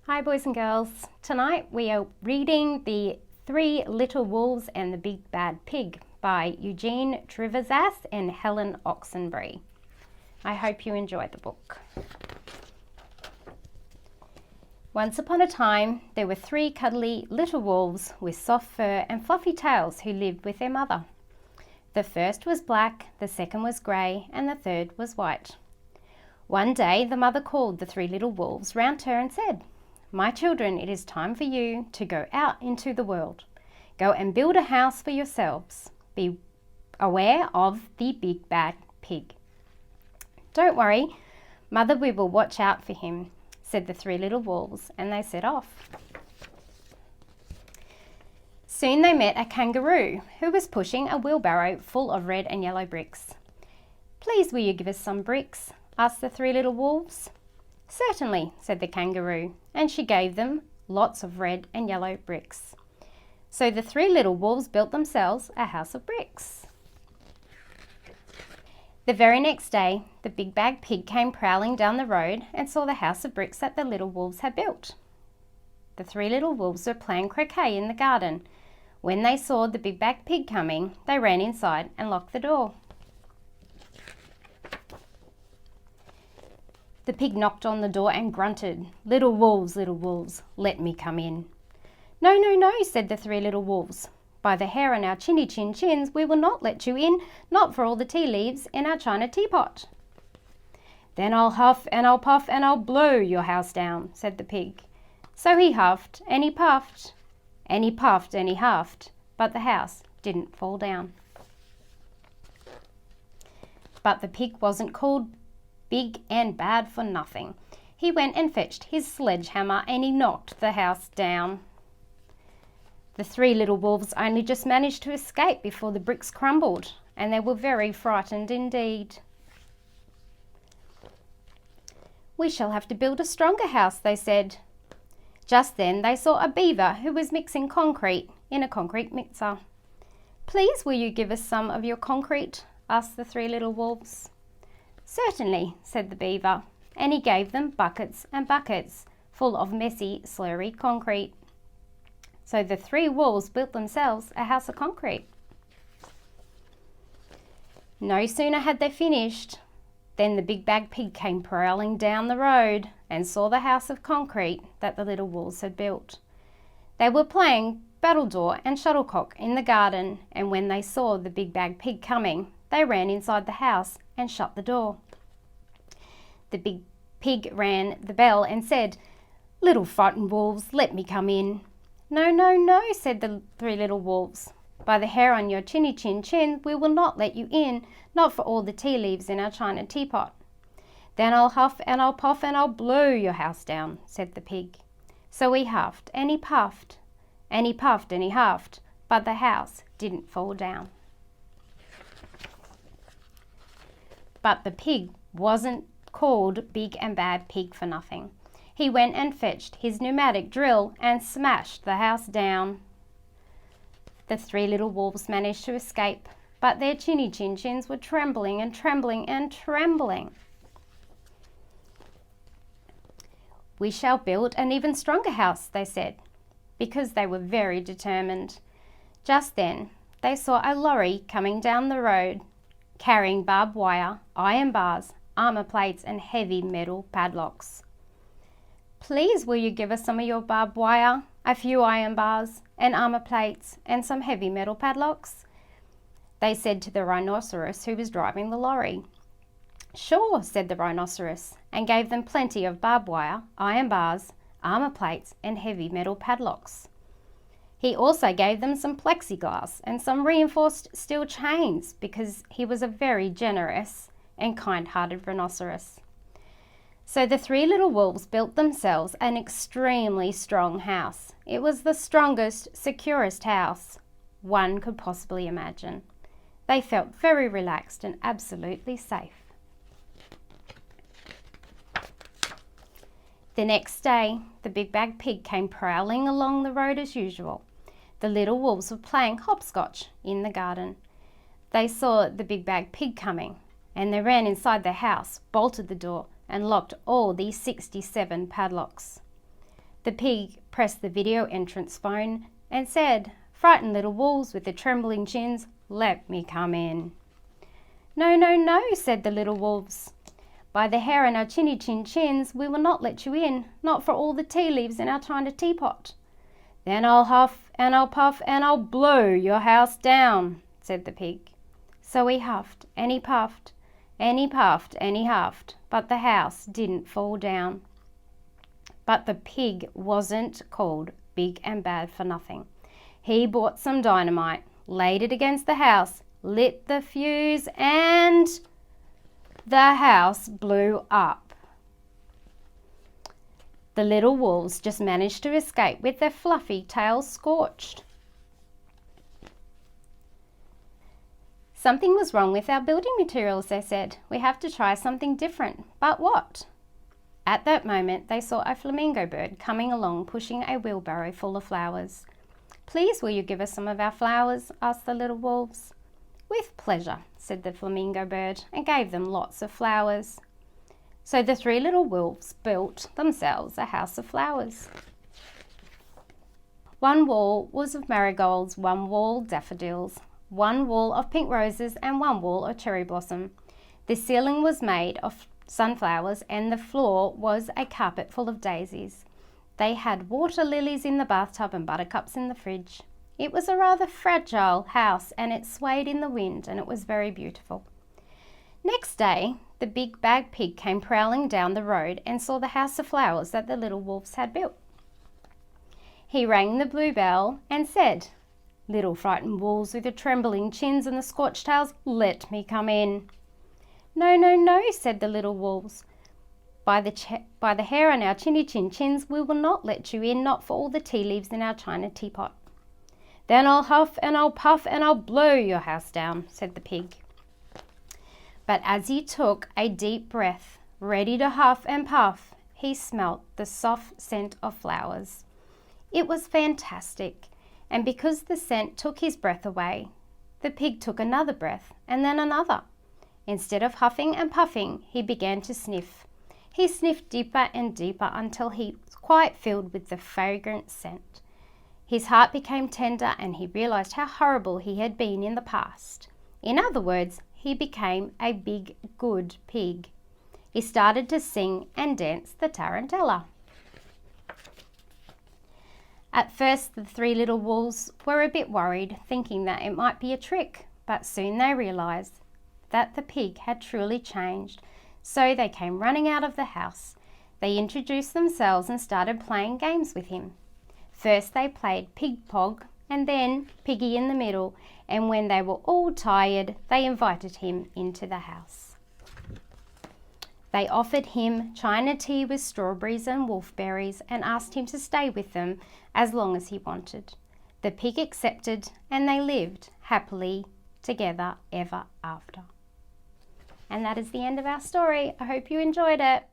Hi boys and girls. Tonight we are reading The Three Little Wolves and the Big Bad Pig by Eugene Travizas and Helen Oxenbury. I hope you enjoy the book. Once upon a time there were three cuddly little wolves with soft fur and fluffy tails who lived with their mother. The first was black, the second was grey, and the third was white. One day the mother called the three little wolves round her and said, "My children, it is time for you to go out into the world. Go and build a house for yourselves. Be aware of the big bad pig." "Don't worry, Mother, we will watch out for him," said the three little wolves, and they set off. Soon they met a kangaroo who was pushing a wheelbarrow full of red and yellow bricks. "Please, will you give us some bricks?" asked the three little wolves. "Certainly," said the kangaroo, and she gave them lots of red and yellow bricks. So the three little wolves built themselves a house of bricks. The very next day, the big bad pig came prowling down the road and saw the house of bricks that the little wolves had built. The three little wolves were playing croquet in the garden. When they saw the big bad pig coming, they ran inside and locked the door. The pig knocked on the door and grunted, little wolves, let me come in." "No, no, no," said the three little wolves. "By the hair on our chinny chin chins, we will not let you in, not for all the tea leaves in our china teapot." "Then I'll huff and I'll puff and I'll blow your house down," said the pig. So he huffed and he puffed and he puffed and he huffed, but the house didn't fall down. But the pig wasn't called big and bad for nothing. He went and fetched his sledgehammer and he knocked the house down. The three little wolves only just managed to escape before the bricks crumbled, and they were very frightened indeed. "We shall have to build a stronger house," they said. Just then they saw a beaver who was mixing concrete in a concrete mixer. "Please, will you give us some of your concrete?" asked the three little wolves. "Certainly," said the beaver, and he gave them buckets and buckets full of messy, slurry concrete. So the three wolves built themselves a house of concrete. No sooner had they finished than the big bad pig came prowling down the road and saw the house of concrete that the little wolves had built. They were playing battledore and shuttlecock in the garden, and when they saw the big bad pig coming, they ran inside the house and shut the door. The big pig rang the bell and said, "Little frightened wolves, let me come in." "No, no, no," said the three little wolves. "By the hair on your chinny chin chin, we will not let you in, not for all the tea leaves in our china teapot." "Then I'll huff and I'll puff and I'll blow your house down," said the pig. So he huffed and he puffed and he puffed and he huffed, but the house didn't fall down. But the pig wasn't called Big and Bad Pig for nothing. He went and fetched his pneumatic drill and smashed the house down. The three little wolves managed to escape, but their chinny chin chins were trembling and trembling and trembling. "We shall build an even stronger house," they said, because they were very determined. Just then they saw a lorry coming down the road, carrying barbed wire, iron bars, armour plates and heavy metal padlocks. "Please, will you give us some of your barbed wire, a few iron bars and armour plates and some heavy metal padlocks?" they said to the rhinoceros who was driving the lorry. "Sure," said the rhinoceros, and gave them plenty of barbed wire, iron bars, armour plates and heavy metal padlocks. He also gave them some plexiglass and some reinforced steel chains because he was a very generous and kind-hearted rhinoceros. So the three little wolves built themselves an extremely strong house. It was the strongest, securest house one could possibly imagine. They felt very relaxed and absolutely safe. The next day, the big bad pig came prowling along the road as usual. The little wolves were playing hopscotch in the garden. They saw the big bad pig coming, and they ran inside the house, bolted the door, and locked all these 67 padlocks. The pig pressed the video entrance phone and said, "Frightened little wolves with the trembling chins, let me come in." "No, no, no," said the little wolves. "By the hair on our chinny chin chins, we will not let you in, not for all the tea leaves in our china teapot." "Then I'll huff and I'll puff and I'll blow your house down," said the pig. So he huffed and he puffed and he puffed and he huffed, but the house didn't fall down. But the pig wasn't called big and bad for nothing. He bought some dynamite, laid it against the house, lit the fuse, and the house blew up. The little wolves just managed to escape with their fluffy tails scorched. Something was wrong with our building materials, they said. We have to try something different. But what? At that moment, they saw a flamingo bird coming along pushing a wheelbarrow full of flowers. "Please, will you give us some of our flowers?" asked the little wolves. "With pleasure," said the flamingo bird, and gave them lots of flowers. So the three little wolves built themselves a house of flowers. One wall was of marigolds, one wall daffodils, one wall of pink roses, and one wall of cherry blossom. The ceiling was made of sunflowers, and the floor was a carpet full of daisies. They had water lilies in the bathtub and buttercups in the fridge. It was a rather fragile house, and it swayed in the wind, and it was very beautiful. Next day, the big bag pig came prowling down the road and saw the house of flowers that the little wolves had built. He rang the blue bell and said, "Little frightened wolves with the trembling chins and the scorched tails, let me come in." "No, no, no," said the little wolves. By the hair on our chinny chin chins, we will not let you in, not for all the tea leaves in our china teapot." "Then I'll huff and I'll puff and I'll blow your house down," said the pig. But as he took a deep breath, ready to huff and puff, he smelt the soft scent of flowers. It was fantastic, and because the scent took his breath away, the pig took another breath and then another. Instead of huffing and puffing, he began to sniff. He sniffed deeper and deeper until he was quite filled with the fragrant scent. His heart became tender and he realized how horrible he had been in the past. In other words, he became a big, good pig. He started to sing and dance the tarantella. At first, the three little wolves were a bit worried, thinking that it might be a trick, but soon they realized that the pig had truly changed, so they came running out of the house. They introduced themselves and started playing games with him. First they played pig pog and then piggy in the middle, and when they were all tired, they invited him into the house. They offered him china tea with strawberries and wolfberries and asked him to stay with them as long as he wanted. The pig accepted and they lived happily together ever after. And that is the end of our story. I hope you enjoyed it.